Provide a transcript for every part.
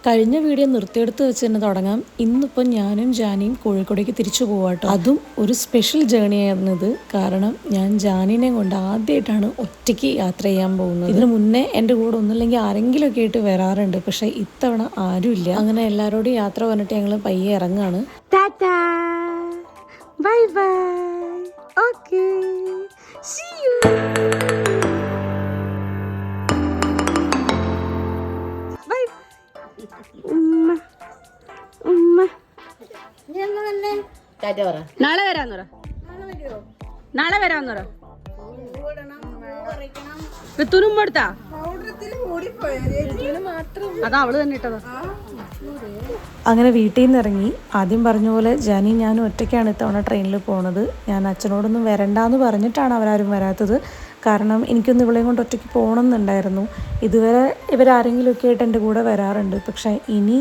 കഴിഞ്ഞ വീഡിയോ നിർത്തിയെടുത്ത് വെച്ച് തന്നെ തുടങ്ങാം. ഇന്നിപ്പോൾ ഞാനും ജാനിയും കോഴിക്കോടേക്ക് തിരിച്ചു പോവാട്ടോ. അതും ഒരു സ്പെഷ്യൽ ജേണി ആയിരുന്നത്. കാരണം ഞാൻ ജാനിനെ കൊണ്ട് ആദ്യമായിട്ടാണ് ഒറ്റയ്ക്ക് യാത്ര ചെയ്യാൻ പോകുന്നത്. ഇതിന് മുന്നേ എൻ്റെ കൂടെ ഒന്നുമില്ലെങ്കിൽ ആരെങ്കിലും ഒക്കെ ആയിട്ട് വരാറുണ്ട്, പക്ഷെ ഇത്തവണ ആരുമില്ല. അങ്ങനെ എല്ലാവരോടും യാത്ര പറഞ്ഞിട്ട് ഞങ്ങൾ പയ്യെ ഇറങ്ങാണ്. Bye bye. Okay, see you. നാളെ വരാന്ന് പറ. ഋത്തുനുമ്പെടുത്താ അതാ അവള് തന്നെ ഇട്ടതാ. അങ്ങനെ വീട്ടിൽ നിന്ന് ഇറങ്ങി. ആദ്യം പറഞ്ഞ പോലെ ജാനി ഞാനും ഒറ്റയ്ക്കാണ് ഇത്തവണ ട്രെയിനിൽ പോണത്. ഞാൻ അച്ഛനോടൊന്നും വരണ്ടാന്ന് പറഞ്ഞിട്ടാണ് അവരാരും വരാത്തത്. കാരണം എനിക്കൊന്ന് ഇവളെയും കൊണ്ട് ഒറ്റയ്ക്ക് പോകണമെന്നുണ്ടായിരുന്നു. ഇതുവരെ ഇവരാരെങ്കിലുമൊക്കെ ആയിട്ട് എൻ്റെ കൂടെ വരാറുണ്ട്. പക്ഷേ ഇനി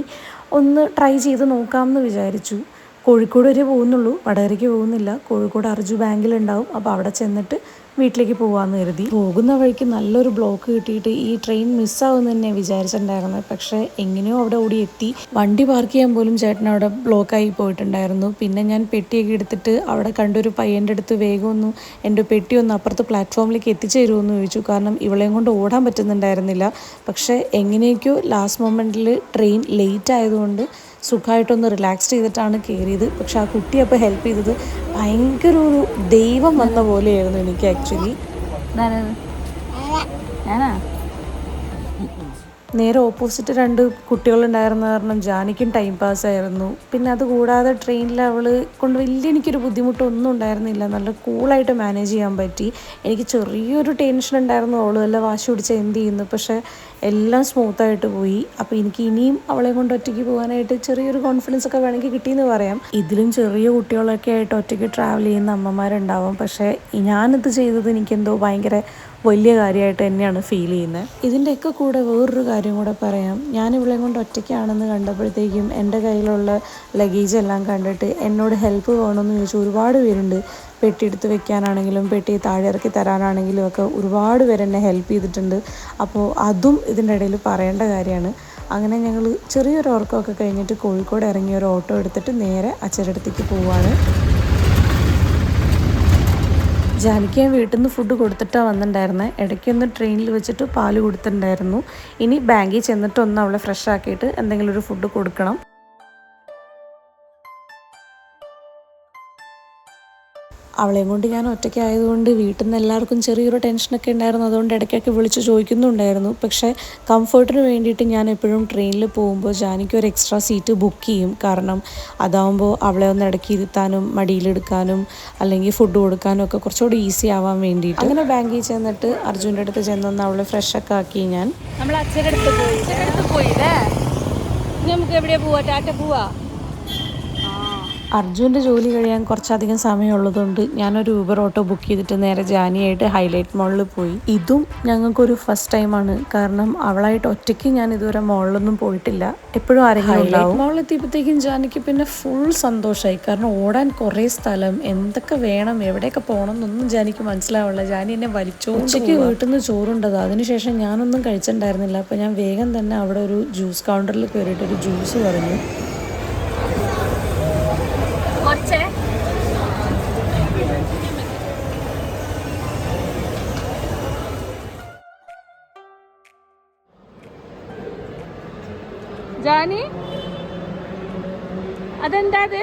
ഒന്ന് ട്രൈ ചെയ്ത് നോക്കാമെന്ന് വിചാരിച്ചു. കോഴിക്കോട് വരെ പോകുന്നുള്ളൂ, വടകരയ്ക്ക് പോകുന്നില്ല. കോഴിക്കോട് അർജു ബാങ്കിലുണ്ടാവും. അപ്പോൾ അവിടെ ചെന്നിട്ട് വീട്ടിലേക്ക് പോകാമെന്ന് കരുതി. പോകുന്ന വഴിക്ക് നല്ലൊരു ബ്ലോക്ക് കിട്ടിയിട്ട് ഈ ട്രെയിൻ മിസ്സാവുമെന്ന് തന്നെ വിചാരിച്ചിട്ടുണ്ടായിരുന്നത്. പക്ഷേ എങ്ങനെയോ അവിടെ ഓടി എത്തി. വണ്ടി പാർക്ക് ചെയ്യാൻ പോലും ചേട്ടൻ അവിടെ ബ്ലോക്കായി പോയിട്ടുണ്ടായിരുന്നു. പിന്നെ ഞാൻ പെട്ടിയൊക്കെ എടുത്തിട്ട് അവിടെ കണ്ടൊരു പയ്യൻ്റെ അടുത്ത് വേഗം ഒന്ന് എൻ്റെ പെട്ടി ഒന്ന് അപ്പുറത്ത് പ്ലാറ്റ്ഫോമിലേക്ക് എത്തിച്ചു തരുമെന്ന് ചോദിച്ചു. കാരണം ഇവളെയും കൊണ്ട് ഓടാൻ പറ്റുന്നുണ്ടായിരുന്നില്ല. പക്ഷേ എങ്ങനെയൊക്കെയോ ലാസ്റ്റ് മൊമെൻറ്റിൽ ട്രെയിൻ ലേറ്റ് ആയതുകൊണ്ട് സുഖമായിട്ടൊന്ന് റിലാക്സ് ചെയ്തിട്ടാണ് കയറിയത്. പക്ഷെ ആ കുട്ടി അപ്പോൾ ഹെൽപ്പ് ചെയ്തത് ഭയങ്കര ഒരു ദൈവം വന്ന പോലെയായിരുന്നു എനിക്ക് ആക്ച്വലി. ഞാനാ നേരെ ഓപ്പോസിറ്റ് രണ്ട് കുട്ടികളുണ്ടായിരുന്ന കാരണം ജാനിക്കും ടൈം പാസ്സായിരുന്നു. പിന്നെ അതുകൂടാതെ ട്രെയിനിൽ അവൾ കൊണ്ട് വലിയ എനിക്കൊരു ബുദ്ധിമുട്ടൊന്നും ഉണ്ടായിരുന്നില്ല. നല്ല കൂളായിട്ട് മാനേജ് ചെയ്യാൻ പറ്റി. എനിക്ക് ചെറിയൊരു ടെൻഷൻ ഉണ്ടായിരുന്നു, അവൾ വല്ല വാശി പിടിച്ച് എന്ത് ചെയ്യുന്നു. പക്ഷേ എല്ലാം സ്മൂത്തായിട്ട് പോയി. അപ്പോൾ എനിക്ക് ഇനിയും അവളെ കൊണ്ട് ഒറ്റയ്ക്ക് പോകാനായിട്ട് ചെറിയൊരു കോൺഫിഡൻസ് ഒക്കെ വേണമെങ്കിൽ കിട്ടിയെന്ന് പറയാം. ഇതിലും ചെറിയ കുട്ടികളൊക്കെ ആയിട്ട് ഒറ്റയ്ക്ക് ട്രാവൽ ചെയ്യുന്ന അമ്മമാരുണ്ടാവും. പക്ഷേ ഞാനിത് ചെയ്തത് എനിക്കെന്തോ ഭയങ്കര വലിയ കാര്യമായിട്ട് തന്നെയാണ് ഫീൽ ചെയ്യുന്നത്. ഇതിൻ്റെയൊക്കെ കൂടെ വേറൊരു കാര്യം കൂടെ പറയാം. ഞാൻ ഇവളെ കൊണ്ട് ഒറ്റയ്ക്കാണെന്ന് കണ്ടപ്പോഴത്തേക്കും എൻ്റെ കയ്യിലുള്ള ലഗേജ് എല്ലാം കണ്ടിട്ട് എന്നോട് ഹെൽപ്പ് വേണമെന്ന് ചോദിച്ചു ഒരുപാട് പേരുണ്ട്. പെട്ടി എടുത്ത് വെക്കാനാണെങ്കിലും പെട്ടി താഴെ ഇറക്കി തരാനാണെങ്കിലും ഒക്കെ ഒരുപാട് പേര് എന്നെ ഹെൽപ്പ് ചെയ്തിട്ടുണ്ട്. അപ്പോൾ അതും ഇതിൻ്റെ ഇടയിൽ പറയേണ്ട കാര്യമാണ്. അങ്ങനെ ഞങ്ങൾ ചെറിയൊരു ഉറക്കമൊക്കെ കഴിഞ്ഞിട്ട് കോഴിക്കോട് ഇറങ്ങി ഒരു ഓട്ടോ എടുത്തിട്ട് നേരെ അച്ഛൻ്റെ അടുത്തേക്ക് പോവാണ്. ജാനിക്ക് ഞാൻ വീട്ടിൽ നിന്ന് ഫുഡ് കൊടുത്തിട്ടാണ് വന്നിട്ടുണ്ടായിരുന്നത്. ഇടയ്ക്കൊന്ന് ട്രെയിനിൽ വെച്ചിട്ട് പാല് കൊടുത്തിട്ടുണ്ടായിരുന്നു. ഇനി ബാങ്കിൽ ചെന്നിട്ടൊന്ന് അവളെ ഫ്രഷ് ആക്കിയിട്ട് എന്തെങ്കിലും ഒരു ഫുഡ് കൊടുക്കണം. അവളെയും കൊണ്ട് ഞാൻ ഒറ്റയ്ക്ക് ആയതുകൊണ്ട് വീട്ടിൽ നിന്ന് എല്ലാവർക്കും ചെറിയൊരു ടെൻഷനൊക്കെ ഉണ്ടായിരുന്നു. അതുകൊണ്ട് ഇടയ്ക്കൊക്കെ വിളിച്ച് ചോദിക്കുന്നുണ്ടായിരുന്നു. പക്ഷേ കംഫർട്ടിന് വേണ്ടിയിട്ട് ഞാൻ എപ്പോഴും ട്രെയിനിൽ പോകുമ്പോൾ ജാനിക്ക് ഒരു എക്സ്ട്രാ സീറ്റ് ബുക്ക് ചെയ്യും. കാരണം അതാവുമ്പോൾ അവളെ ഒന്ന് ഇടയ്ക്ക് ഇരുത്താനും മടിയിലെടുക്കാനും അല്ലെങ്കിൽ ഫുഡ് കൊടുക്കാനും ഒക്കെ കുറച്ചുകൂടി ഈസി ആവാൻ വേണ്ടിയിട്ട്. അങ്ങനെ ബാങ്കിൽ ചെന്നിട്ട് അർജുൻ്റെ അടുത്ത് ചെന്നൊന്ന് അവളെ ഫ്രഷൊക്കെ ആക്കി ഞാൻ. നമ്മൾ അച്ഛൻ്റെ അടുത്ത് പോയില്ലേ? നമുക്ക് എവിടെയാ പോവാ? ടാറ്റ പോവാ. അർജുൻ്റെ ജോലി കഴിയാൻ കുറച്ചധികം സമയമുള്ളതുകൊണ്ട് ഞാനൊരു ഊബർ ഓട്ടോ ബുക്ക് ചെയ്തിട്ട് നേരെ ജാനിയായിട്ട് ഹൈലൈറ്റ് മോളിൽ പോയി. ഇതും ഞങ്ങൾക്കൊരു ഫസ്റ്റ് ടൈമാണ്. കാരണം അവളായിട്ട് ഒറ്റയ്ക്ക് ഞാൻ ഇതുവരെ മോളിലൊന്നും പോയിട്ടില്ല. എപ്പോഴും ആരെങ്കിലും ഉണ്ടാവും. മോളിൽ എത്തിയപ്പോഴത്തേക്കും ജാനിക്ക് പിന്നെ ഫുൾ സന്തോഷമായി. കാരണം ഓടാൻ കുറേ സ്ഥലം, എന്തൊക്കെ വേണം, എവിടെയൊക്കെ പോകണം എന്നൊന്നും ജാനിക്ക് മനസ്സിലാവില്ല. ജാനി എന്നെ വലിച്ചോ. ഉച്ചയ്ക്ക് വീട്ടിൽ നിന്ന് ചോറുണ്ടത്. അതിനുശേഷം ഞാനൊന്നും കഴിച്ചിട്ടുണ്ടായിരുന്നില്ല. അപ്പോൾ ഞാൻ വേഗം തന്നെ അവിടെ ഒരു ജ്യൂസ് കൗണ്ടറിൽ കയറിയിട്ട് ഒരു ജ്യൂസ് പറഞ്ഞു. ജാനി, അതെന്താ അത്?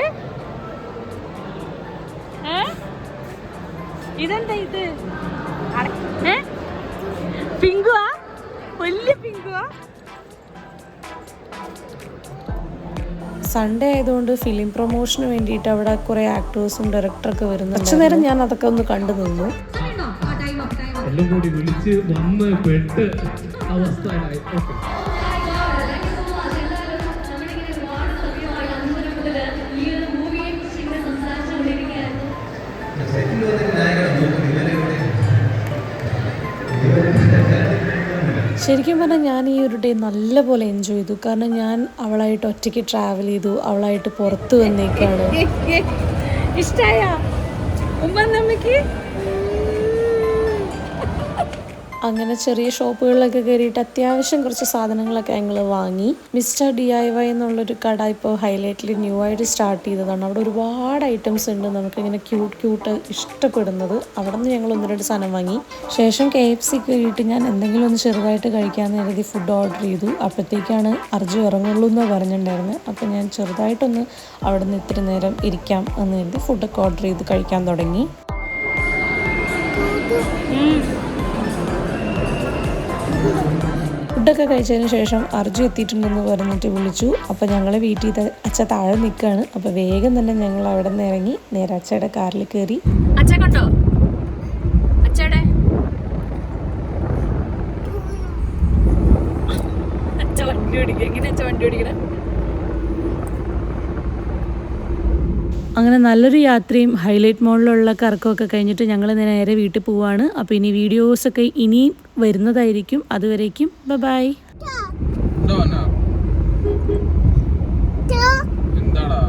ഇതെന്താ ഇത്? പിങ്കുവാ? വലിയ പിങ്കുവാ? സൺഡേ ആയതുകൊണ്ട് ഫിലിം പ്രൊമോഷന് വേണ്ടിയിട്ട് അവിടെ കുറേ ആക്ടേഴ്സും ഡയറക്ടറൊക്കെ വരുന്നു. കുറച്ചു നേരം ഞാൻ അതൊക്കെ ഒന്ന് കണ്ടു നിന്നു. എല്ലാം കൂടി വിളിച്ച് വന്ന് പെട്ട് അവസ്ഥയായി. ശരിക്കും പറഞ്ഞാൽ ഞാൻ ഈ ഒരു ഡേ നല്ലപോലെ എൻജോയ് ചെയ്തു. കാരണം ഞാൻ അവളായിട്ട് ഒറ്റയ്ക്ക് ട്രാവൽ ചെയ്തു, അവളായിട്ട് പുറത്ത് വന്നേക്കാണ്. ഇഷ്ടായ ഉമ്മ നമ്മക്ക് അങ്ങനെ ചെറിയ ഷോപ്പുകളിലൊക്കെ കയറിയിട്ട് അത്യാവശ്യം കുറച്ച് സാധനങ്ങളൊക്കെ ഞങ്ങൾ വാങ്ങി. മിസ്റ്റർ DIY എന്നുള്ളൊരു കട ഇപ്പോൾ ഹൈലൈറ്റിൽ ന്യൂ ആയിട്ട് സ്റ്റാർട്ട് ചെയ്തതാണ്. അവിടെ ഒരുപാട് ഐറ്റംസ് ഉണ്ട് നമുക്കിങ്ങനെ ക്യൂട്ട് ഇഷ്ടപ്പെടുന്നത്. അവിടെ നിന്ന് ഞങ്ങൾ 1-2 സാധനം വാങ്ങി. ശേഷം KFC കയറിയിട്ട് ഞാൻ എന്തെങ്കിലും ഒന്ന് ചെറുതായിട്ട് കഴിക്കാമെന്ന് കരുതി ഫുഡ് ഓർഡർ ചെയ്തു. അപ്പോഴത്തേക്കാണ് അർജു ഇറങ്ങുള്ളൂ എന്ന് പറഞ്ഞിട്ടുണ്ടായിരുന്നത്. അപ്പോൾ ഞാൻ ചെറുതായിട്ടൊന്ന് അവിടെ നിന്ന് ഇത്തിരി നേരം ഇരിക്കാം എന്ന് കരുതി ഫുഡൊക്കെ ഓർഡർ ചെയ്ത് കഴിക്കാൻ തുടങ്ങി. ഫുഡൊക്കെ കഴിച്ചതിന് ശേഷം അർജു എത്തിയിട്ടുണ്ടെന്ന് പറഞ്ഞിട്ട് വിളിച്ചു. അപ്പോൾ ഞങ്ങളെ വീട്ടിൽ അച്ഛ താഴെ നിൽക്കുകയാണ്. അപ്പോൾ വേഗം തന്നെ ഞങ്ങൾ അവിടെ നിന്ന് ഇറങ്ങി നേരെ അച്ഛയുടെ കാറിൽ കയറി. അച്ഛ കണ്ടോ അച്ഛടെ അച്ഛ വണ്ടി ഓടിക്കുക. എങ്ങനെ അച്ഛ വണ്ടി ഓടിക്കണേ? അങ്ങനെ നല്ലൊരു യാത്രയും ഹൈലൈറ്റ് മോളിലുള്ള കറക്കമൊക്കെ കഴിഞ്ഞിട്ട് ഞങ്ങൾ നേരെ വീട്ടിൽ പോവാണ്. അപ്പോൾ ഇനി വീഡിയോസൊക്കെ ഇനിയും വരുന്നതായിരിക്കും. അതുവരേക്കും ബൈ. എന്താടാ